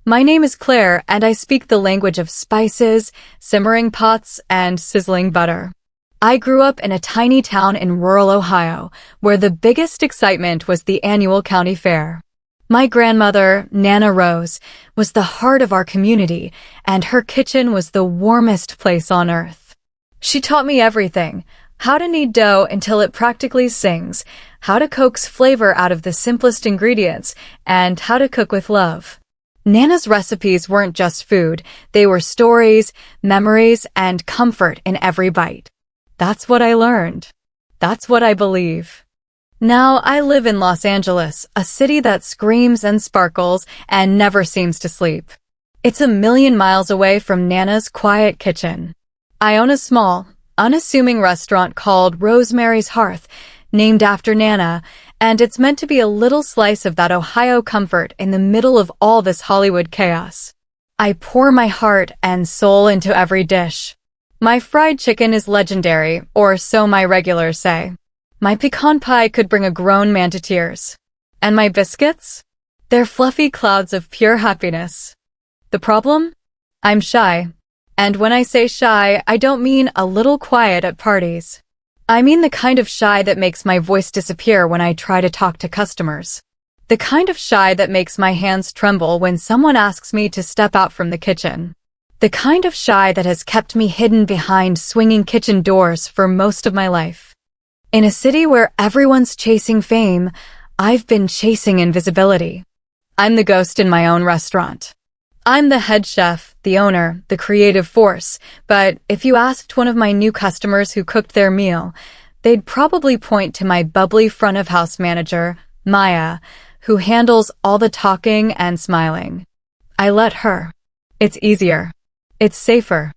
My name is Claire, and I speak the language of spices, simmering pots, and sizzling butter. I grew up in a tiny town in rural Ohio, where the biggest excitement was the annual county fair. My grandmother, Nana Rose, was the heart of our community, and her kitchen was the warmest place on earth. She taught me everything: how to knead dough until it practically sings, how to coax flavor out of the simplest ingredients, and how to cook with love. Nana's recipes weren't just food, they were stories, memories, and comfort in every bite. That's what I learned. That's what I believe. Now I live in Los Angeles, a city that screams and sparkles and never seems to sleep. It's a million miles away from Nana's quiet kitchen. I own a small, unassuming restaurant called Rosemary's Hearth, named after Nana, and it's meant to be a little slice of that Ohio comfort in the middle of all this Hollywood chaos. I pour my heart and soul into every dish. My fried chicken is legendary, or so my regulars say. My pecan pie could bring a grown man to tears. And my biscuits? They're fluffy clouds of pure happiness. The problem? I'm shy. And when I say shy, I don't mean a little quiet at parties. I mean the kind of shy that makes my voice disappear when I try to talk to customers. The kind of shy that makes my hands tremble when someone asks me to step out from the kitchen. The kind of shy that has kept me hidden behind swinging kitchen doors for most of my life. In a city where everyone's chasing fame, I've been chasing invisibility. I'm the ghost in my own restaurant. I'm the head chef, the owner, the creative force, but if you asked one of my new customers who cooked their meal, they'd probably point to my bubbly front-of-house manager, Maya, who handles all the talking and smiling. I let her. It's easier. It's safer.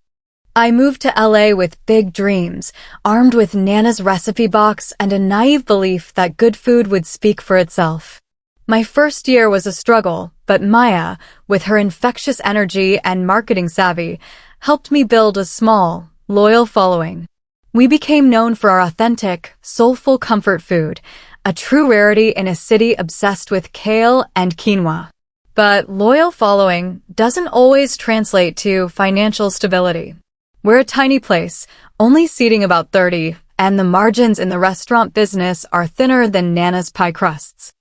I moved to LA with big dreams, armed with Nana's recipe box and a naive belief that good food would speak for itself. My first year was a struggle, but Maya, with her infectious energy and marketing savvy, helped me build a small, loyal following. We became known for our authentic, soulful comfort food, a true rarity in a city obsessed with kale and quinoa. But loyal following doesn't always translate to financial stability. We're a tiny place, only seating about 30, and the margins in the restaurant business are thinner than Nana's pie crusts.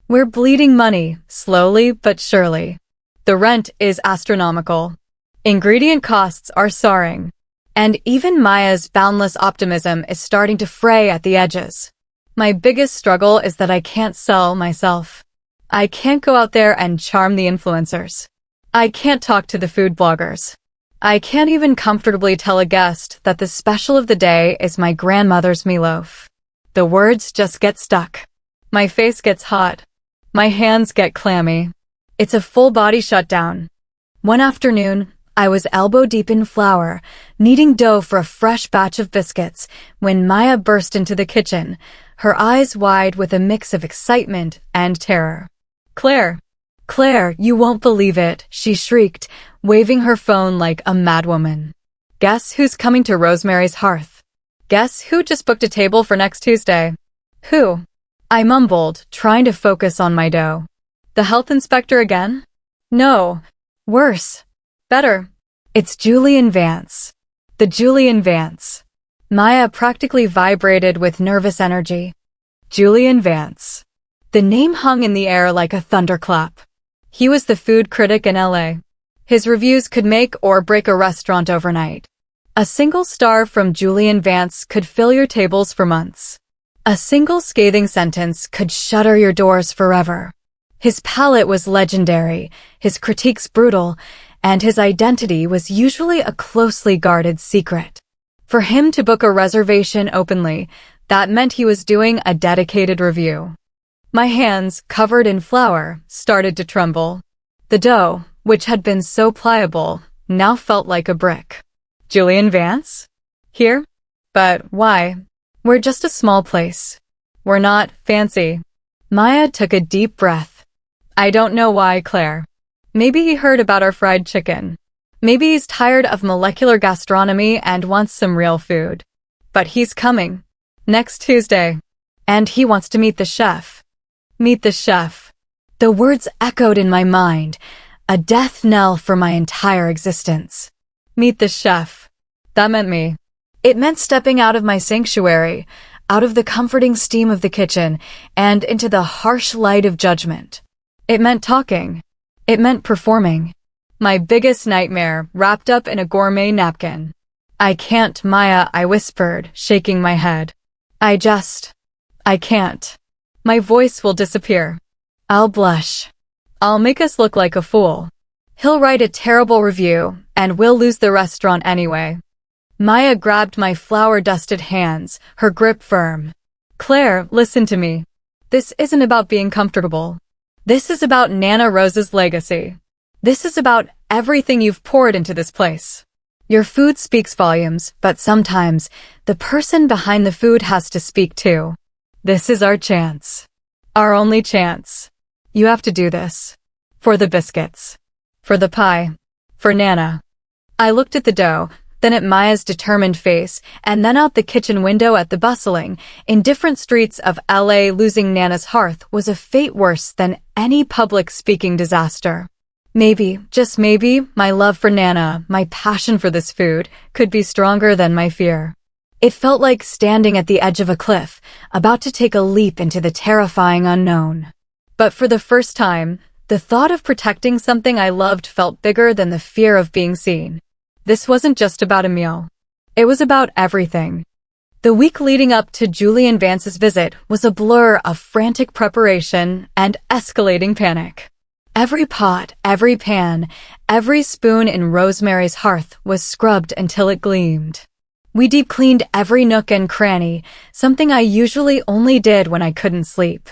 We're bleeding money, slowly but surely. The rent is astronomical. Ingredient costs are soaring. And even Maya's boundless optimism is starting to fray at the edges. My biggest struggle is that I can't sell myself. I can't go out there and charm the influencers. I can't talk to the food bloggers. I can't even comfortably tell a guest that the special of the day is my grandmother's meatloaf. The words just get stuck. My face gets hot. My hands get clammy. It's a full-body shutdown. One afternoon, I was elbow-deep in flour, kneading dough for a fresh batch of biscuits, when Maya burst into the kitchen, her eyes wide with a mix of excitement and terror. "Claire! Claire, you won't believe it," she shrieked, waving her phone like a madwoman. "Guess who's coming to Rosemary's Hearth? Guess who just booked a table for next Tuesday?" "Who?" I mumbled, trying to focus on my dough. "The health inspector again?" "No. Worse. Better. It's Julian Vance. The Julian Vance." Maya practically vibrated with nervous energy. Julian Vance. The name hung in the air like a thunderclap. He was the food critic in LA. His reviews could make or break a restaurant overnight. A single star from Julian Vance could fill your tables for months. A single scathing sentence could shutter your doors forever. His palate was legendary, his critiques brutal, and his identity was usually a closely guarded secret. For him to book a reservation openly, that meant he was doing a dedicated review. My hands, covered in flour, started to tremble. The dough, which had been so pliable, now felt like a brick. Julian Vance? Here? But why? We're just a small place. We're not fancy. Maya took a deep breath. I don't know why, Claire. Maybe he heard about our fried chicken. Maybe he's tired of molecular gastronomy and wants some real food. But he's coming. Next Tuesday. And he wants to meet the chef. Meet the chef. The words echoed in my mind. a death knell for my entire existence. Meet the chef. That meant me. It meant stepping out of my sanctuary, out of the comforting steam of the kitchen, and into the harsh light of judgment. It meant talking. It meant performing. My biggest nightmare wrapped up in a gourmet napkin. I can't, Maya, I whispered, shaking my head. I can't. My voice will disappear. I'll blush. I'll make us look like a fool. He'll write a terrible review, and we'll lose the restaurant anyway. Maya grabbed my flour-dusted hands, her grip firm. Claire, listen to me. This isn't about being comfortable. This is about Nana Rose's legacy. This is about everything you've poured into this place. Your food speaks volumes, but sometimes the person behind the food has to speak too. This is our chance. Our only chance. You have to do this. For the biscuits. For the pie. For Nana. I looked at the dough, then at Maya's determined face, and then out the kitchen window at the bustling, indifferent streets of LA. Losing Nana's hearth was a fate worse than any public speaking disaster. Maybe, just maybe, my love for Nana, my passion for this food, could be stronger than my fear. It felt like standing at the edge of a cliff, about to take a leap into the terrifying unknown. But for the first time, the thought of protecting something I loved felt bigger than the fear of being seen. This wasn't just about a meal. It was about everything. The week leading up to Julian Vance's visit was a blur of frantic preparation and escalating panic. Every pot, every pan, every spoon in Rosemary's hearth was scrubbed until it gleamed. We deep-cleaned every nook and cranny, something I usually only did when I couldn't sleep.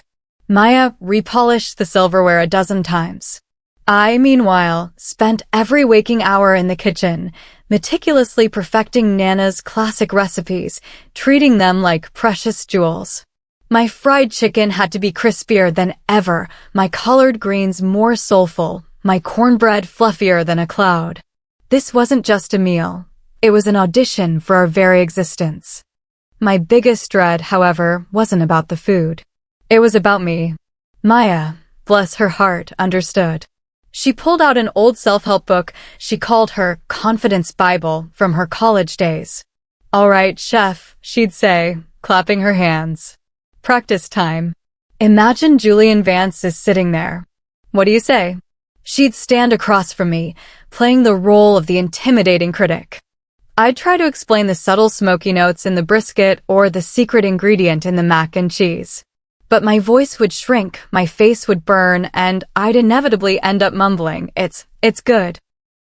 Maya repolished the silverware a dozen times. I, meanwhile, spent every waking hour in the kitchen, meticulously perfecting Nana's classic recipes, treating them like precious jewels. My fried chicken had to be crispier than ever, my collard greens more soulful, my cornbread fluffier than a cloud. This wasn't just a meal. It was an audition for our very existence. My biggest dread, however, wasn't about the food. It was about me. Maya, bless her heart, understood. She pulled out an old self-help book she called her Confidence Bible from her college days. All right, chef, she'd say, clapping her hands. Practice time. Imagine Julian Vance is sitting there. What do you say? She'd stand across from me, playing the role of the intimidating critic. I'd try to explain the subtle smoky notes in the brisket or the secret ingredient in the mac and cheese. But my voice would shrink, my face would burn, and I'd inevitably end up mumbling, It's good.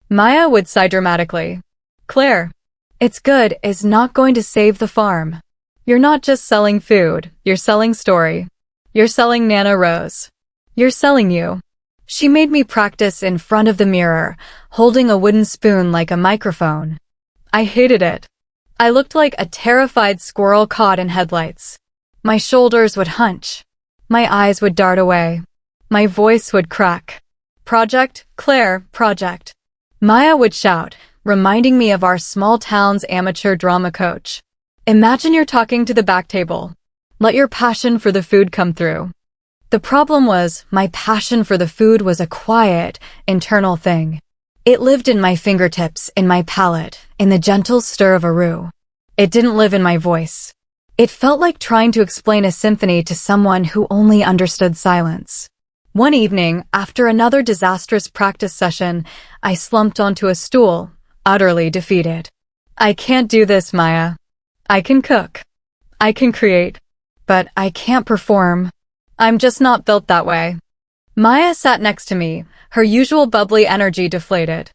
Maya would sigh dramatically. Claire, it's good is not going to save the farm. You're not just selling food, you're selling story. You're selling Nana Rose. You're selling you. She made me practice in front of the mirror, holding a wooden spoon like a microphone. I hated it. I looked like a terrified squirrel caught in headlights. My shoulders would hunch. My eyes would dart away. My voice would crack. Project, Claire, project. Maya would shout, reminding me of our small town's amateur drama coach. Imagine you're talking to the back table. Let your passion for the food come through. The problem was, my passion for the food was a quiet, internal thing. It lived in my fingertips, in my palate, in the gentle stir of a roux. It didn't live in my voice. It felt like trying to explain a symphony to someone who only understood silence. One evening, after another disastrous practice session, I slumped onto a stool, utterly defeated. I can't do this, Maya. I can cook. I can create. But I can't perform. I'm just not built that way. Maya sat next to me, her usual bubbly energy deflated.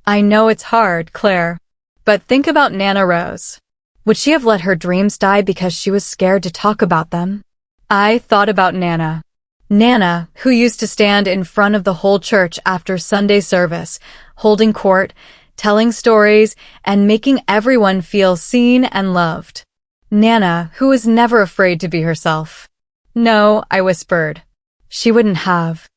I know it's hard, Claire. But think about Nana Rose. Would she have let her dreams die because she was scared to talk about them? I thought about Nana. Nana, who used to stand in front of the whole church after Sunday service, holding court, telling stories, and making everyone feel seen and loved. Nana, who was never afraid to be herself. No, I whispered. She wouldn't have.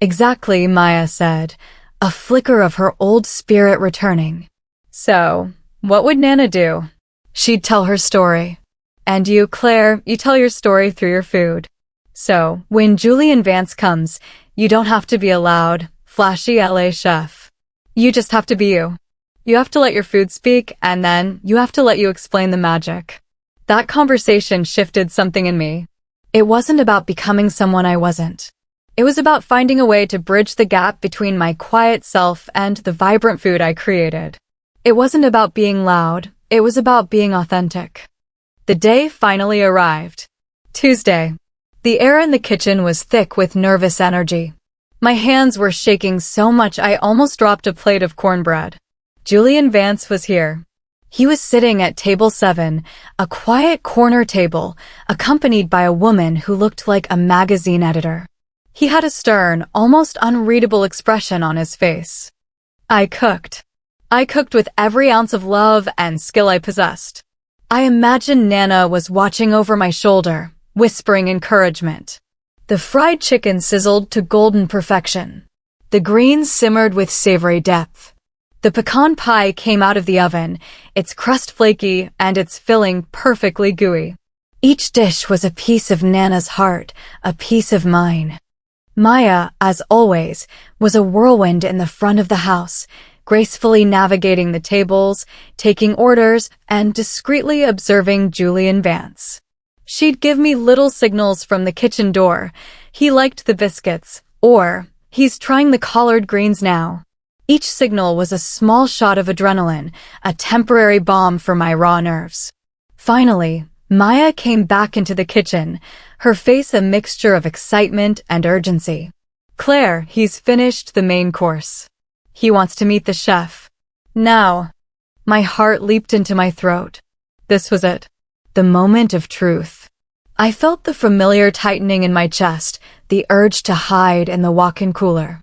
Exactly, Maya said, a flicker of her old spirit returning. So, what would Nana do? She'd tell her story. And you, Claire, you tell your story through your food. So, when Julian Vance comes, you don't have to be a loud, flashy LA chef. You just have to be you. You have to let your food speak, and then you have to let you explain the magic. That conversation shifted something in me. It wasn't about becoming someone I wasn't. It was about finding a way to bridge the gap between my quiet self and the vibrant food I created. It wasn't about being loud, it was about being authentic. The day finally arrived. Tuesday. The air in the kitchen was thick with nervous energy. My hands were shaking so much I almost dropped a plate of cornbread. Julian Vance was here. He was sitting at table 7, a quiet corner table, accompanied by a woman who looked like a magazine editor. He had a stern, almost unreadable expression on his face. I cooked. I cooked with every ounce of love and skill I possessed. I imagined Nana was watching over my shoulder, whispering encouragement. The fried chicken sizzled to golden perfection. The greens simmered with savory depth. The pecan pie came out of the oven, its crust flaky and its filling perfectly gooey. Each dish was a piece of Nana's heart, a piece of mine. Maya, as always, was a whirlwind in the front of the house, gracefully navigating the tables, taking orders, and discreetly observing Julian Vance. She'd give me little signals from the kitchen door. He liked the biscuits, or he's trying the collard greens now. Each signal was a small shot of adrenaline, a temporary balm for my raw nerves. Finally, Maya came back into the kitchen, her face a mixture of excitement and urgency. Claire, he's finished the main course. He wants to meet the chef. Now. My heart leaped into my throat. This was it. The moment of truth. I felt the familiar tightening in my chest, the urge to hide in the walk-in cooler.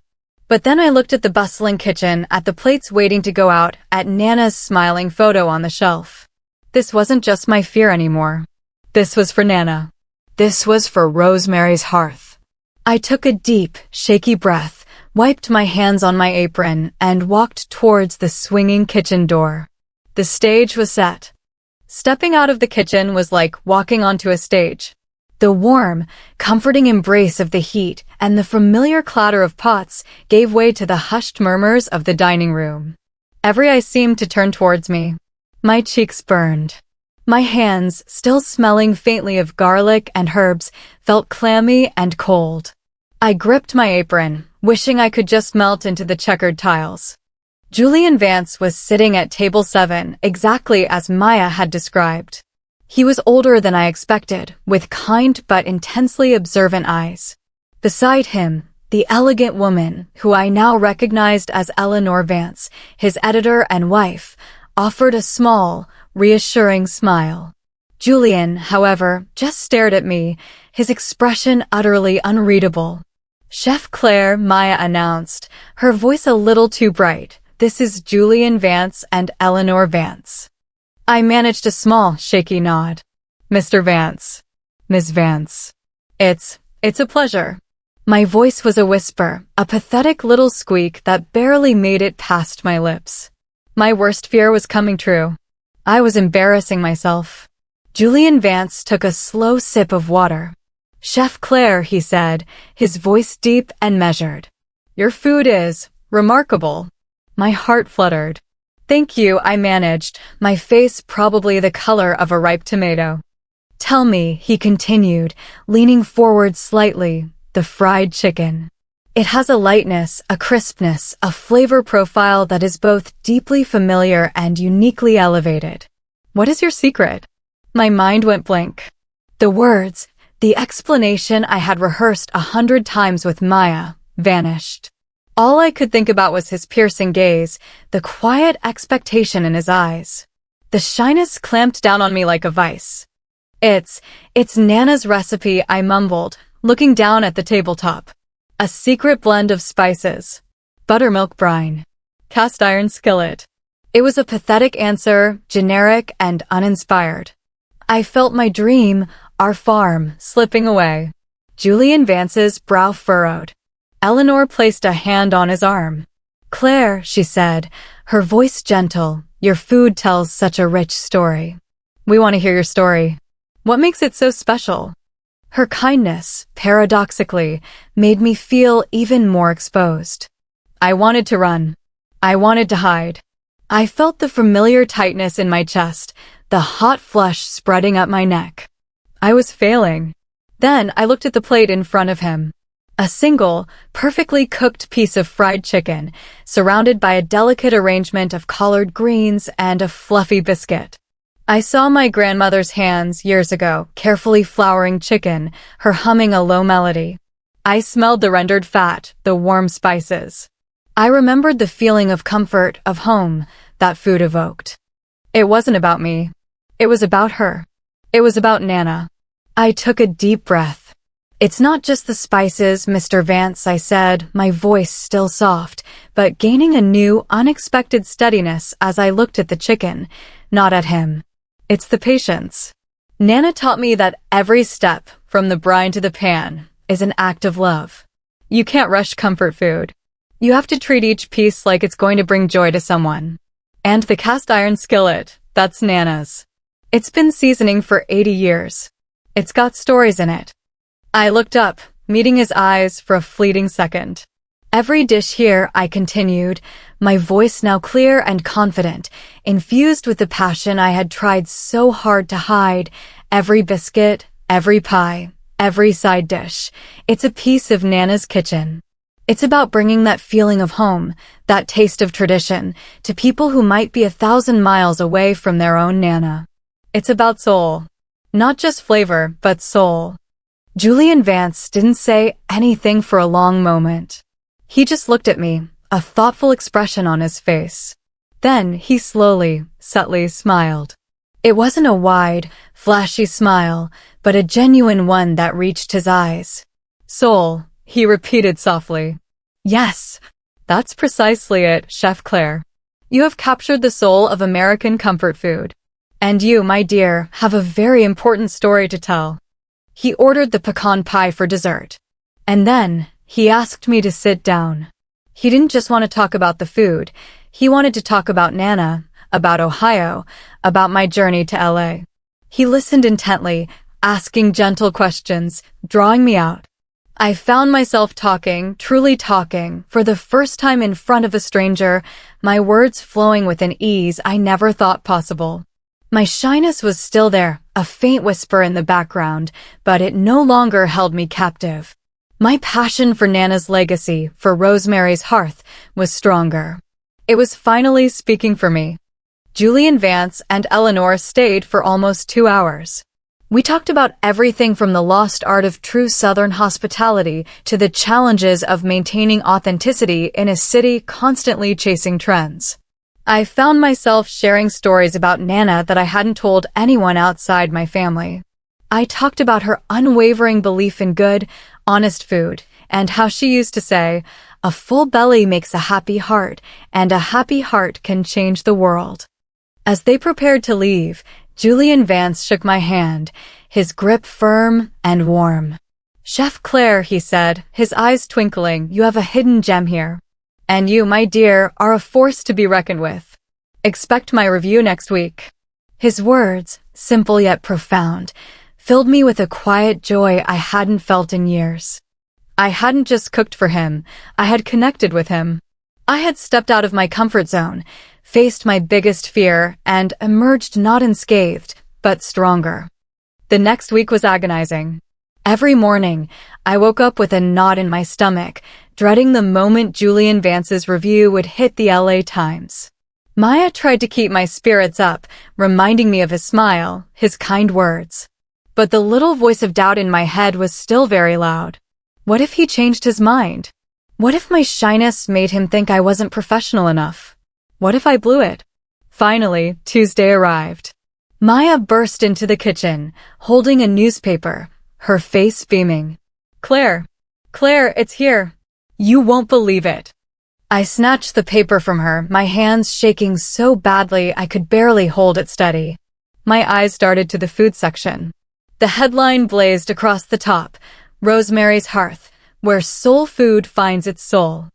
But then I looked at the bustling kitchen, at the plates waiting to go out, at Nana's smiling photo on the shelf. This wasn't just my fear anymore. This was for Nana. This was for Rosemary's hearth. I took a deep, shaky breath, wiped my hands on my apron, and walked towards the swinging kitchen door. The stage was set. Stepping out of the kitchen was like walking onto a stage. The warm, comforting embrace of the heat and the familiar clatter of pots gave way to the hushed murmurs of the dining room. Every eye seemed to turn towards me. My cheeks burned. My hands, still smelling faintly of garlic and herbs, felt clammy and cold. I gripped my apron, wishing I could just melt into the checkered tiles. Julian Vance was sitting at table 7, exactly as Maya had described. He was older than I expected, with kind but intensely observant eyes. Beside him, the elegant woman, who I now recognized as Eleanor Vance, his editor and wife, offered a small, reassuring smile. Julian, however, just stared at me, his expression utterly unreadable. Chef Claire, Maya announced, her voice a little too bright. This is Julian Vance and Eleanor Vance. I managed a small, shaky nod. Mr. Vance. Ms. Vance. It's a pleasure. My voice was a whisper, a pathetic little squeak that barely made it past my lips. My worst fear was coming true. I was embarrassing myself. Julian Vance took a slow sip of water. Chef Claire, he said, his voice deep and measured. Your food is remarkable. My heart fluttered. Thank you, I managed, my face probably the color of a ripe tomato. Tell me, he continued, leaning forward slightly, the fried chicken. It has a lightness, a crispness, a flavor profile that is both deeply familiar and uniquely elevated. What is your secret? My mind went blank. The words, the explanation I had rehearsed 100 times with Maya, vanished. All I could think about was his piercing gaze, the quiet expectation in his eyes. The shyness clamped down on me like a vice. It's Nana's recipe, I mumbled, looking down at the tabletop. A secret blend of spices. Buttermilk brine. Cast iron skillet. It was a pathetic answer, generic and uninspired. I felt my dream, our farm, slipping away. Julian Vance's brow furrowed. Eleanor placed a hand on his arm. Claire, she said, her voice gentle, your food tells such a rich story. We want to hear your story. What makes it so special? Her kindness, paradoxically, made me feel even more exposed. I wanted to run. I wanted to hide. I felt the familiar tightness in my chest, the hot flush spreading up my neck. I was failing. Then I looked at the plate in front of him. A single, perfectly cooked piece of fried chicken, surrounded by a delicate arrangement of collard greens and a fluffy biscuit. I saw my grandmother's hands years ago, carefully flouring chicken, her humming a low melody. I smelled the rendered fat, the warm spices. I remembered the feeling of comfort, of home, that food evoked. It wasn't about me. It was about her. It was about Nana. I took a deep breath. It's not just the spices, Mr. Vance, I said, my voice still soft, but gaining a new, unexpected steadiness as I looked at the chicken, not at him. It's the patience. Nana taught me that every step, from the brine to the pan, is an act of love. You can't rush comfort food. You have to treat each piece like it's going to bring joy to someone. And the cast iron skillet, that's Nana's. It's been seasoning for 80 years. It's got stories in it. I looked up, meeting his eyes for a fleeting second. Every dish here, I continued, my voice now clear and confident, infused with the passion I had tried so hard to hide. Every biscuit, every pie, every side dish. It's a piece of Nana's kitchen. It's about bringing that feeling of home, that taste of tradition, to people who might be 1,000 miles away from their own Nana. It's about soul. Not just flavor, but soul. Julian Vance didn't say anything for a long moment. He just looked at me, a thoughtful expression on his face. Then he slowly, subtly smiled. It wasn't a wide, flashy smile, but a genuine one that reached his eyes. Soul, he repeated softly. Yes, that's precisely it, Chef Claire. You have captured the soul of American comfort food. And you, my dear, have a very important story to tell. He ordered the pecan pie for dessert. And then, he asked me to sit down. He didn't just want to talk about the food. He wanted to talk about Nana, about Ohio, about my journey to LA. He listened intently, asking gentle questions, drawing me out. I found myself talking, truly talking, for the first time in front of a stranger, my words flowing with an ease I never thought possible. My shyness was still there, a faint whisper in the background, but it no longer held me captive. My passion for Nana's legacy, for Rosemary's Hearth, was stronger. It was finally speaking for me. Julian Vance and Eleanor stayed for almost 2 hours. We talked about everything from the lost art of true Southern hospitality to the challenges of maintaining authenticity in a city constantly chasing trends. I found myself sharing stories about Nana that I hadn't told anyone outside my family. I talked about her unwavering belief in good, honest food, and how she used to say, a full belly makes a happy heart, and a happy heart can change the world. As they prepared to leave, Julian Vance shook my hand, his grip firm and warm. Chef Claire, he said, his eyes twinkling, you have a hidden gem here. And you, my dear, are a force to be reckoned with. Expect my review next week. His words, simple yet profound, filled me with a quiet joy I hadn't felt in years. I hadn't just cooked for him, I had connected with him. I had stepped out of my comfort zone, faced my biggest fear, and emerged not unscathed, but stronger. The next week was agonizing. Every morning, I woke up with a knot in my stomach, dreading the moment Julian Vance's review would hit the LA Times. Maya tried to keep my spirits up, reminding me of his smile, his kind words. But the little voice of doubt in my head was still very loud. What if he changed his mind? What if my shyness made him think I wasn't professional enough? What if I blew it? Finally, Tuesday arrived. Maya burst into the kitchen, holding a newspaper, her face beaming. Claire, it's here. You won't believe it. I snatched the paper from her, my hands shaking so badly I could barely hold it steady. My eyes darted to the food section. The headline blazed across the top, Rosemary's Hearth, where soul food finds its soul.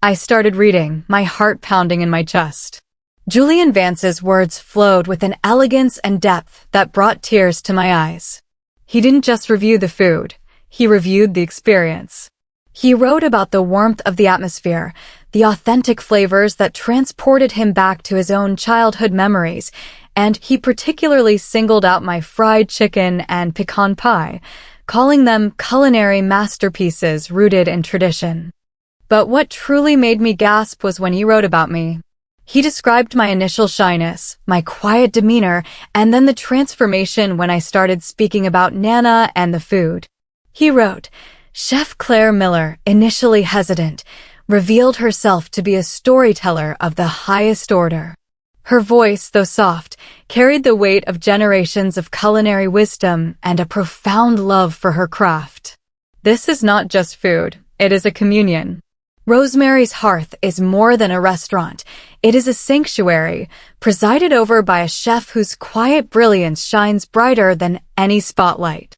I started reading, my heart pounding in my chest. Julian Vance's words flowed with an elegance and depth that brought tears to my eyes. He didn't just review the food, he reviewed the experience. He wrote about the warmth of the atmosphere, the authentic flavors that transported him back to his own childhood memories, and he particularly singled out my fried chicken and pecan pie, calling them culinary masterpieces rooted in tradition. But what truly made me gasp was when he wrote about me. He described my initial shyness, my quiet demeanor, and then the transformation when I started speaking about Nana and the food. He wrote, "Chef Claire Miller, initially hesitant, revealed herself to be a storyteller of the highest order. Her voice, though soft, carried the weight of generations of culinary wisdom and a profound love for her craft. This is not just food, it is a communion. Rosemary's Hearth is more than a restaurant. It is a sanctuary, presided over by a chef whose quiet brilliance shines brighter than any spotlight."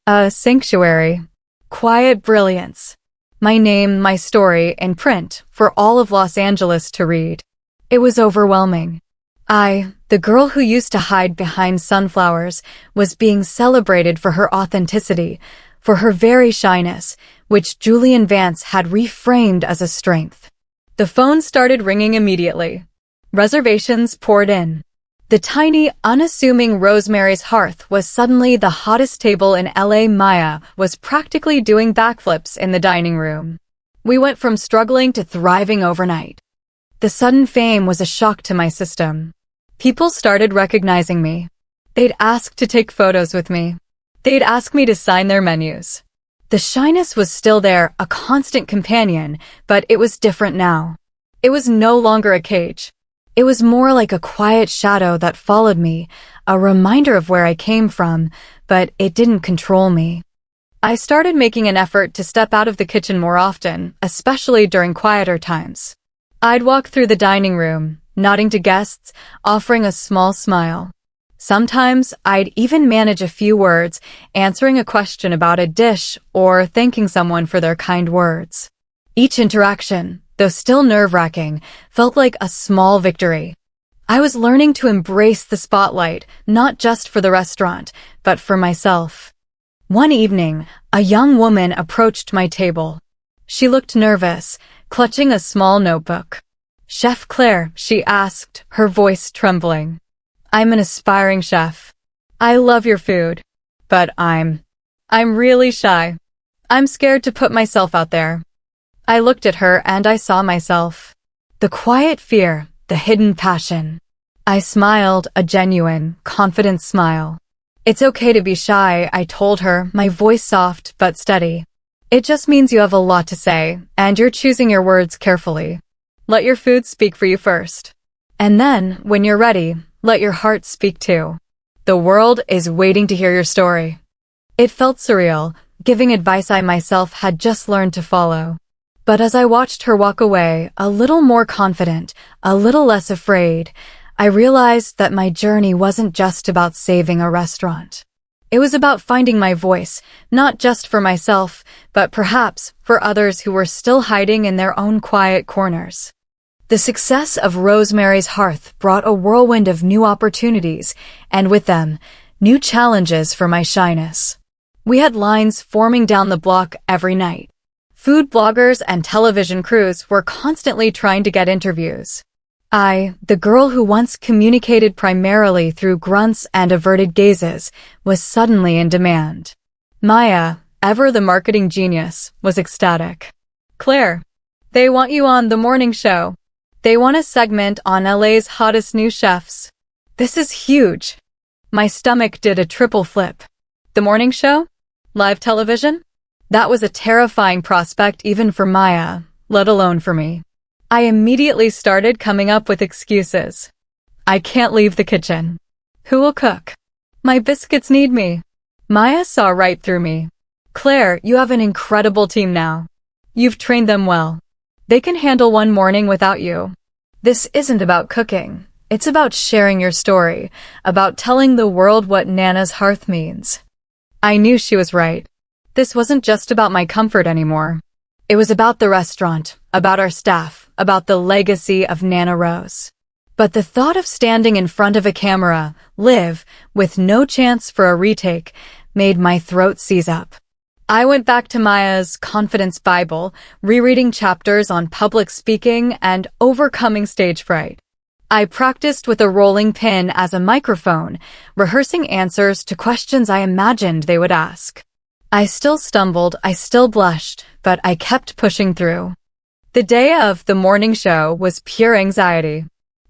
A sanctuary. Quiet brilliance. My name, my story, in print, for all of Los Angeles to read. It was overwhelming. I, the girl who used to hide behind sunflowers, was being celebrated for her authenticity, for her very shyness, which Julian Vance had reframed as a strength. The phone started ringing immediately. Reservations poured in. The tiny, unassuming Rosemary's Hearth was suddenly the hottest table in LA. Maya was practically doing backflips in the dining room. We went from struggling to thriving overnight. The sudden fame was a shock to my system. People started recognizing me. They'd ask to take photos with me. They'd ask me to sign their menus. The shyness was still there, a constant companion, but it was different now. It was no longer a cage. It was more like a quiet shadow that followed me, a reminder of where I came from, but it didn't control me. I started making an effort to step out of the kitchen more often, especially during quieter times. I'd walk through the dining room, nodding to guests, offering a small smile. Sometimes I'd even manage a few words, answering a question about a dish or thanking someone for their kind words. Each interaction, though still nerve-wracking, felt like a small victory. I was learning to embrace the spotlight, not just for the restaurant, but for myself. One evening, a young woman approached my table. She looked nervous, clutching a small notebook. "Chef Claire," she asked, her voice trembling. "I'm an aspiring chef. I love your food. But I'm really shy. I'm scared to put myself out there." I looked at her and I saw myself. The quiet fear, the hidden passion. I smiled, a genuine, confident smile. "It's okay to be shy," I told her, my voice soft but steady. "It just means you have a lot to say, and you're choosing your words carefully. Let your food speak for you first. And then, when you're ready, let your heart speak too. The world is waiting to hear your story." It felt surreal, giving advice I myself had just learned to follow. But as I watched her walk away, a little more confident, a little less afraid, I realized that my journey wasn't just about saving a restaurant. It was about finding my voice, not just for myself, but perhaps for others who were still hiding in their own quiet corners. The success of Rosemary's Hearth brought a whirlwind of new opportunities, and with them, new challenges for my shyness. We had lines forming down the block every night. Food bloggers and television crews were constantly trying to get interviews. I, the girl who once communicated primarily through grunts and averted gazes, was suddenly in demand. Maya, ever the marketing genius, was ecstatic. "Claire, they want you on the morning show. They want a segment on LA's hottest new chefs. This is huge." My stomach did a triple flip. The morning show? Live television? That was a terrifying prospect even for Maya, let alone for me. I immediately started coming up with excuses. "I can't leave the kitchen. Who will cook? My biscuits need me." Maya saw right through me. "Claire, you have an incredible team now. You've trained them well. They can handle one morning without you. This isn't about cooking. It's about sharing your story, about telling the world what Nana's Hearth means." I knew she was right. This wasn't just about my comfort anymore. It was about the restaurant, about our staff, about the legacy of Nana Rose. But the thought of standing in front of a camera, live, with no chance for a retake, made my throat seize up. I went back to Maya's Confidence Bible, rereading chapters on public speaking and overcoming stage fright. I practiced with a rolling pin as a microphone, rehearsing answers to questions I imagined they would ask. I still stumbled, I still blushed, but I kept pushing through. The day of the morning show was pure anxiety.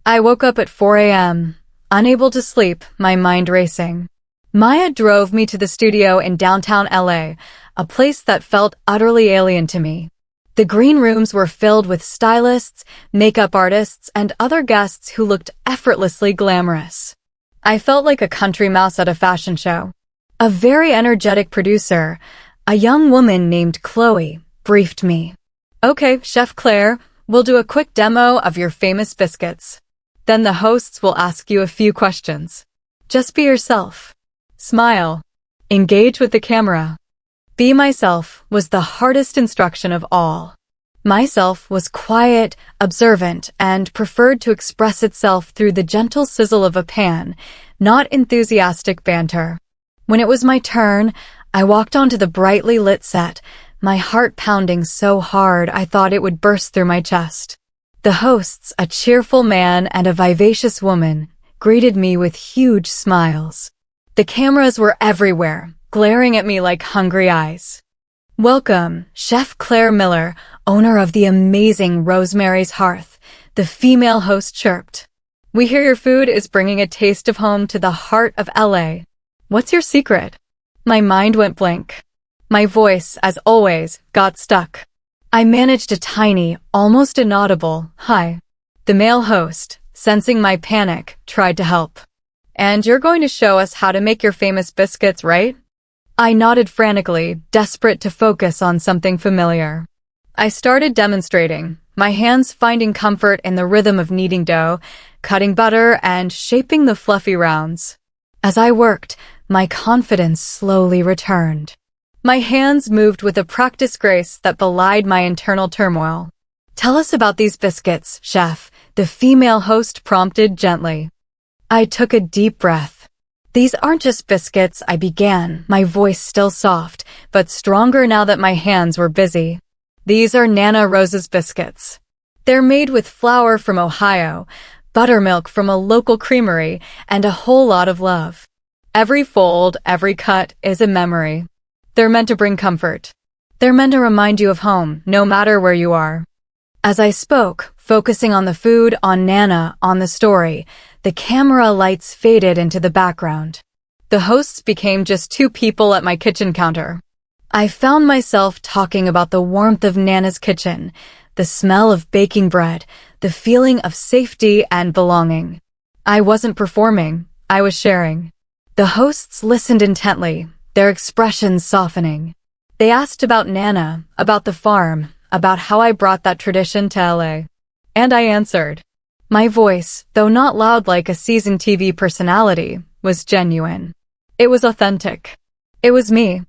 I woke up at 4 a.m., unable to sleep, my mind racing. Maya drove me to the studio in downtown LA, a place that felt utterly alien to me. The green rooms were filled with stylists, makeup artists, and other guests who looked effortlessly glamorous. I felt like a country mouse at a fashion show. A very energetic producer, a young woman named Chloe, briefed me. "Okay, Chef Claire, we'll do a quick demo of your famous biscuits. Then the hosts will ask you a few questions. Just be yourself. Smile. Engage with the camera." Be myself was the hardest instruction of all. Myself was quiet, observant, and preferred to express itself through the gentle sizzle of a pan, not enthusiastic banter. When it was my turn, I walked onto the brightly lit set, my heart pounding so hard I thought it would burst through my chest. The hosts, a cheerful man and a vivacious woman, greeted me with huge smiles. The cameras were everywhere, glaring at me like hungry eyes. "Welcome, Chef Claire Miller, owner of the amazing Rosemary's Hearth," the female host chirped. "We hear your food is bringing a taste of home to the heart of LA. What's your secret?" My mind went blank. My voice, as always, got stuck. I managed a tiny, almost inaudible, "Hi." The male host, sensing my panic, tried to help. "And you're going to show us how to make your famous biscuits, right?" I nodded frantically, desperate to focus on something familiar. I started demonstrating, my hands finding comfort in the rhythm of kneading dough, cutting butter, and shaping the fluffy rounds. As I worked, my confidence slowly returned. My hands moved with a practiced grace that belied my internal turmoil. "Tell us about these biscuits, chef," the female host prompted gently. I took a deep breath. "These aren't just biscuits," I began, my voice still soft, but stronger now that my hands were busy. "These are Nana Rosa's biscuits. They're made with flour from Ohio, buttermilk from a local creamery, and a whole lot of love. Every fold, every cut is a memory. They're meant to bring comfort. They're meant to remind you of home, no matter where you are." As I spoke, focusing on the food, on Nana, on the story, the camera lights faded into the background. The hosts became just two people at my kitchen counter. I found myself talking about the warmth of Nana's kitchen, the smell of baking bread, the feeling of safety and belonging. I wasn't performing, I was sharing. The hosts listened intently, their expressions softening. They asked about Nana, about the farm, about how I brought that tradition to LA. And I answered. My voice, though not loud like a seasoned TV personality, was genuine. It was authentic. It was me.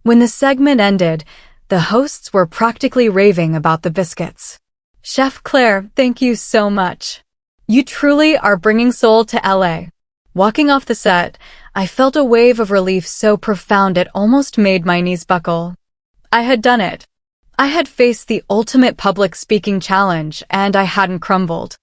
When the segment ended, the hosts were practically raving about the biscuits. "Chef Claire, thank you so much. You truly are bringing soul to LA." Walking off the set, I felt a wave of relief so profound it almost made my knees buckle. I had done it. I had faced the ultimate public speaking challenge, and I hadn't crumbled.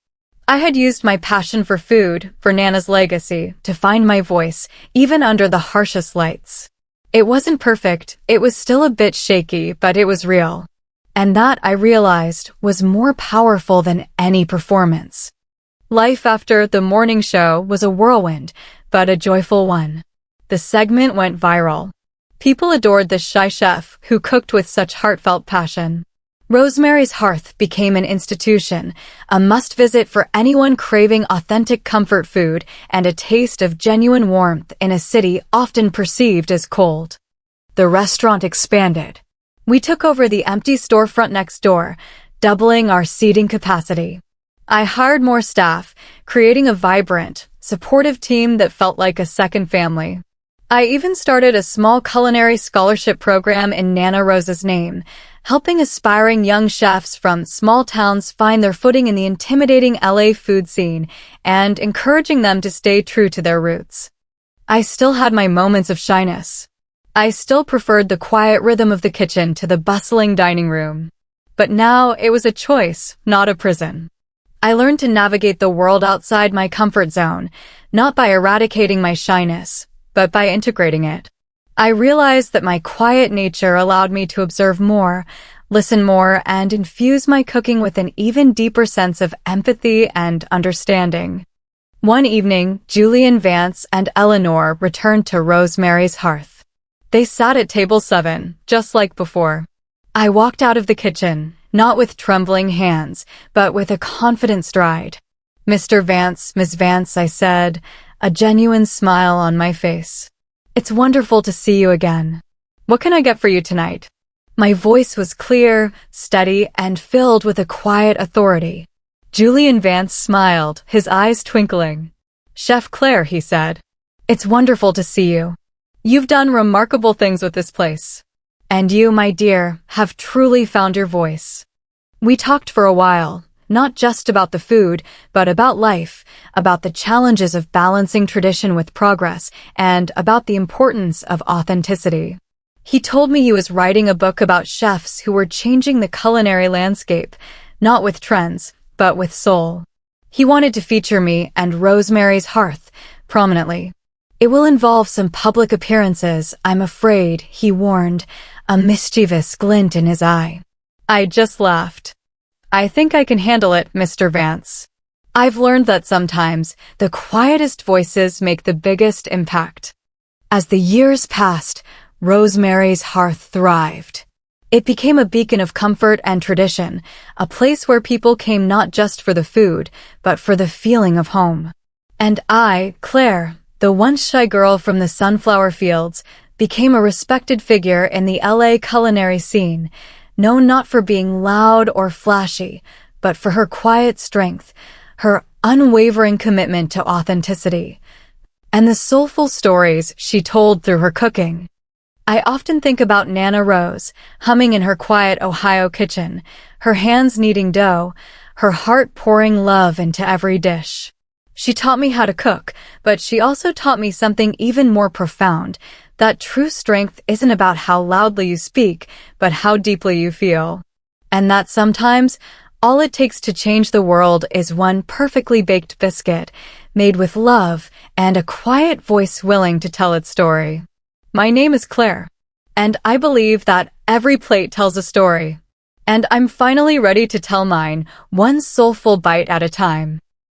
I had used my passion for food, for Nana's legacy, to find my voice, even under the harshest lights. It wasn't perfect, it was still a bit shaky, but it was real. And that, I realized, was more powerful than any performance. Life after the morning show was a whirlwind, but a joyful one. The segment went viral. People adored the shy chef who cooked with such heartfelt passion. Rosemary's Hearth became an institution, a must-visit for anyone craving authentic comfort food and a taste of genuine warmth in a city often perceived as cold. The restaurant expanded. We took over the empty storefront next door, doubling our seating capacity. I hired more staff, creating a vibrant, supportive team that felt like a second family. I even started a small culinary scholarship program in Nana Rosa's name, helping aspiring young chefs from small towns find their footing in the intimidating LA food scene and encouraging them to stay true to their roots. I still had my moments of shyness. I still preferred the quiet rhythm of the kitchen to the bustling dining room. But now it was a choice, not a prison. I learned to navigate the world outside my comfort zone, not by eradicating my shyness, but by integrating it. I realized that my quiet nature allowed me to observe more, listen more, and infuse my cooking with an even deeper sense of empathy and understanding. One evening, Julian Vance and Eleanor returned to Rosemary's Hearth. They sat at table 7, just like before. I walked out of the kitchen, not with trembling hands, but with a confident stride. "Mr. Vance, Miss Vance," I said, a genuine smile on my face. "It's wonderful to see you again. What can I get for you tonight?" My voice was clear, steady, and filled with a quiet authority. Julian Vance smiled, his eyes twinkling. "Chef Claire," he said, "it's wonderful to see you. You've done remarkable things with this place. And you, my dear, have truly found your voice." We talked for a while, not just about the food, but about life, about the challenges of balancing tradition with progress, and about the importance of authenticity. He told me he was writing a book about chefs who were changing the culinary landscape, not with trends, but with soul. He wanted to feature me and Rosemary's Hearth prominently. "It will involve some public appearances, I'm afraid," he warned, a mischievous glint in his eye. I just laughed. "I think I can handle it, Mr. Vance. I've learned that sometimes the quietest voices make the biggest impact." As the years passed, Rosemary's Hearth thrived. It became a beacon of comfort and tradition, a place where people came not just for the food, but for the feeling of home. And I, Claire, the once shy girl from the sunflower fields, became a respected figure in the LA culinary scene, known not for being loud or flashy, but for her quiet strength, her unwavering commitment to authenticity, and the soulful stories she told through her cooking. I often think about Nana Rose, humming in her quiet Ohio kitchen, her hands kneading dough, her heart pouring love into every dish. She taught me how to cook, but she also taught me something even more profound, that true strength isn't about how loudly you speak, but how deeply you feel. And that sometimes, all it takes to change the world is one perfectly baked biscuit, made with love, and a quiet voice willing to tell its story. My name is Claire, and I believe that every plate tells a story. And I'm finally ready to tell mine, one soulful bite at a time.